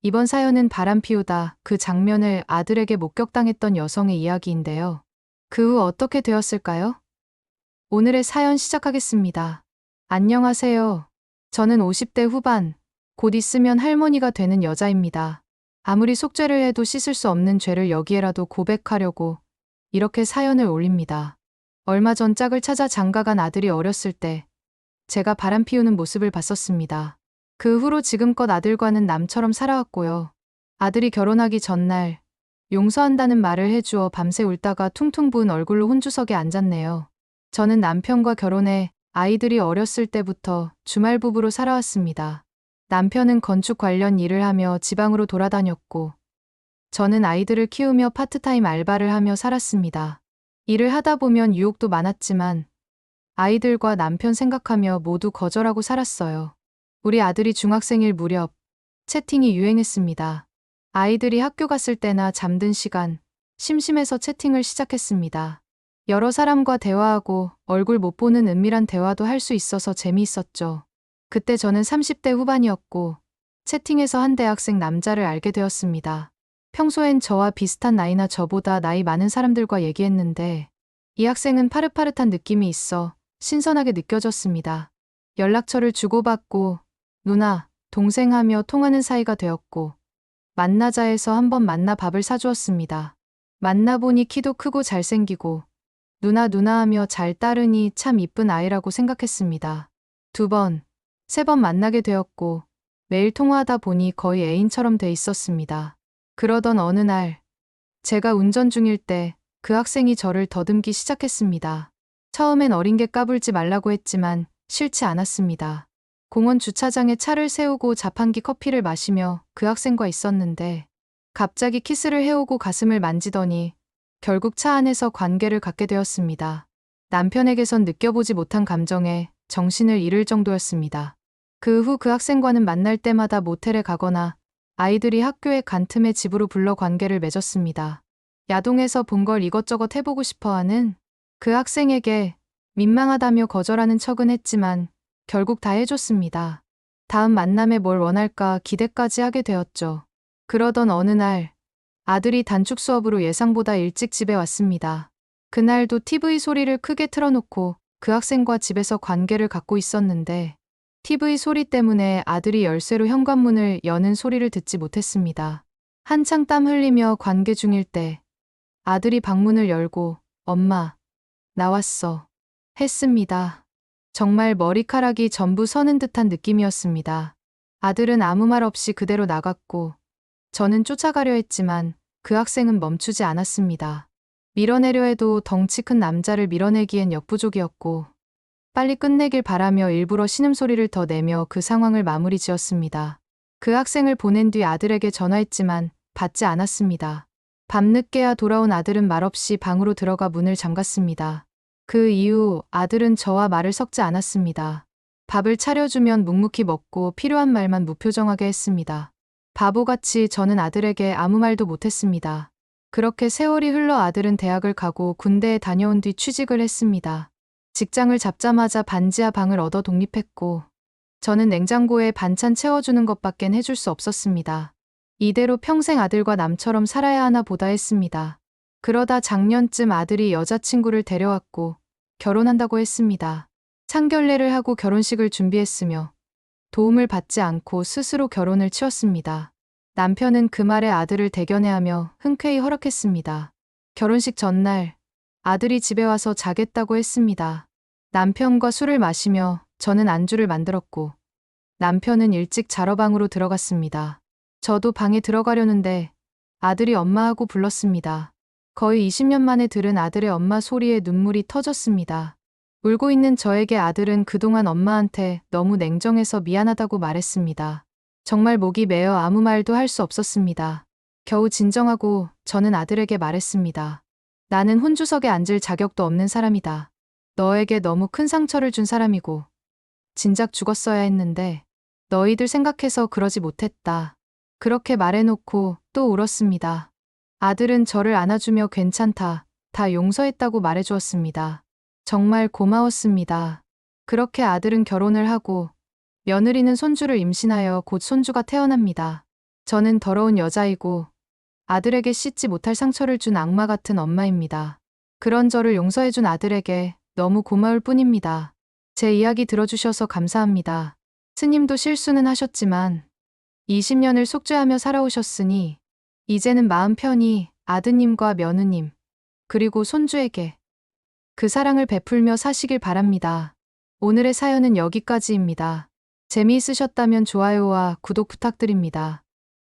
이번 사연은 바람 피우다 그 장면을 아들에게 목격당했던 여성의 이야기인데요. 그 후 어떻게 되었을까요? 오늘의 사연 시작하겠습니다. 안녕하세요. 저는 50대 후반, 곧 있으면 할머니가 되는 여자입니다. 아무리 속죄를 해도 씻을 수 없는 죄를 여기에라도 고백하려고 이렇게 사연을 올립니다. 얼마 전 짝을 찾아 장가간 아들이 어렸을 때 제가 바람 피우는 모습을 봤었습니다. 그 후로 지금껏 아들과는 남처럼 살아왔고요. 아들이 결혼하기 전날 용서한다는 말을 해주어 밤새 울다가 퉁퉁 부은 얼굴로 혼주석에 앉았네요. 저는 남편과 결혼해 아이들이 어렸을 때부터 주말 부부로 살아왔습니다. 남편은 건축 관련 일을 하며 지방으로 돌아다녔고, 저는 아이들을 키우며 파트타임 알바를 하며 살았습니다. 일을 하다 보면 유혹도 많았지만 아이들과 남편 생각하며 모두 거절하고 살았어요. 우리 아들이 중학생일 무렵 채팅이 유행했습니다. 아이들이 학교 갔을 때나 잠든 시간, 심심해서 채팅을 시작했습니다. 여러 사람과 대화하고 얼굴 못 보는 은밀한 대화도 할 수 있어서 재미있었죠. 그때 저는 30대 후반이었고 채팅에서 한 대학생 남자를 알게 되었습니다. 평소엔 저와 비슷한 나이나 저보다 나이 많은 사람들과 얘기했는데 이 학생은 파릇파릇한 느낌이 있어 신선하게 느껴졌습니다. 연락처를 주고받고 누나, 동생 하며 통하는 사이가 되었고 만나자 해서 한번 만나 밥을 사주었습니다. 만나보니 키도 크고 잘생기고 누나 하며 잘 따르니 참 이쁜 아이라고 생각했습니다. 2번, 3번 만나게 되었고 매일 통화하다 보니 거의 애인처럼 돼 있었습니다. 그러던 어느 날 제가 운전 중일 때 그 학생이 저를 더듬기 시작했습니다. 처음엔 어린 게 까불지 말라고 했지만 싫지 않았습니다. 공원 주차장에 차를 세우고 자판기 커피를 마시며 그 학생과 있었는데 갑자기 키스를 해오고 가슴을 만지더니 결국 차 안에서 관계를 갖게 되었습니다. 남편에게선 느껴보지 못한 감정에 정신을 잃을 정도였습니다. 그 후 그 학생과는 만날 때마다 모텔에 가거나 아이들이 학교에 간 틈에 집으로 불러 관계를 맺었습니다. 야동에서 본 걸 이것저것 해보고 싶어하는 그 학생에게 민망하다며 거절하는 척은 했지만 결국 다 해줬습니다. 다음 만남에 뭘 원할까 기대까지 하게 되었죠. 그러던 어느 날 아들이 단축 수업으로 예상보다 일찍 집에 왔습니다. 그날도 TV 소리를 크게 틀어놓고 그 학생과 집에서 관계를 갖고 있었는데 TV 소리 때문에 아들이 열쇠로 현관문을 여는 소리를 듣지 못했습니다. 한창 땀 흘리며 관계 중일 때 아들이 방문을 열고 엄마, 나왔어. 했습니다. 정말 머리카락이 전부 서는 듯한 느낌이었습니다. 아들은 아무 말 없이 그대로 나갔고 저는 쫓아가려 했지만 그 학생은 멈추지 않았습니다. 밀어내려 해도 덩치 큰 남자를 밀어내기엔 역부족이었고 빨리 끝내길 바라며 일부러 신음소리를 더 내며 그 상황을 마무리 지었습니다. 그 학생을 보낸 뒤 아들에게 전화했지만 받지 않았습니다. 밤늦게야 돌아온 아들은 말없이 방으로 들어가 문을 잠갔습니다. 그 이후 아들은 저와 말을 섞지 않았습니다. 밥을 차려주면 묵묵히 먹고 필요한 말만 무표정하게 했습니다. 바보같이 저는 아들에게 아무 말도 못했습니다. 그렇게 세월이 흘러 아들은 대학을 가고 군대에 다녀온 뒤 취직을 했습니다. 직장을 잡자마자 반지하 방을 얻어 독립했고 저는 냉장고에 반찬 채워주는 것밖엔 해줄 수 없었습니다. 이대로 평생 아들과 남처럼 살아야 하나 보다 했습니다. 그러다 작년쯤 아들이 여자친구를 데려왔고 결혼한다고 했습니다. 상견례를 하고 결혼식을 준비했으며 도움을 받지 않고 스스로 결혼을 치렀습니다. 남편은 그 말에 아들을 대견해하며 흔쾌히 허락했습니다. 결혼식 전날 아들이 집에 와서 자겠다고 했습니다. 남편과 술을 마시며 저는 안주를 만들었고 남편은 일찍 자러 방으로 들어갔습니다. 저도 방에 들어가려는데 아들이 엄마하고 불렀습니다. 거의 20년 만에 들은 아들의 엄마 소리에 눈물이 터졌습니다. 울고 있는 저에게 아들은 그동안 엄마한테 너무 냉정해서 미안하다고 말했습니다. 정말 목이 메어 아무 말도 할 수 없었습니다. 겨우 진정하고 저는 아들에게 말했습니다. 나는 혼주석에 앉을 자격도 없는 사람이다. 너에게 너무 큰 상처를 준 사람이고 진작 죽었어야 했는데 너희들 생각해서 그러지 못했다. 그렇게 말해놓고 또 울었습니다. 아들은 저를 안아주며 괜찮다, 다 용서했다고 말해주었습니다. 정말 고마웠습니다. 그렇게 아들은 결혼을 하고 며느리는 손주를 임신하여 곧 손주가 태어납니다. 저는 더러운 여자이고 아들에게 씻지 못할 상처를 준 악마 같은 엄마입니다. 그런 저를 용서해준 아들에게 너무 고마울 뿐입니다. 제 이야기 들어주셔서 감사합니다. 스님도 실수는 하셨지만 20년을 속죄하며 살아오셨으니 이제는 마음 편히 아드님과 며느님 그리고 손주에게 그 사랑을 베풀며 사시길 바랍니다. 오늘의 사연은 여기까지입니다. 재미있으셨다면 좋아요와 구독 부탁드립니다.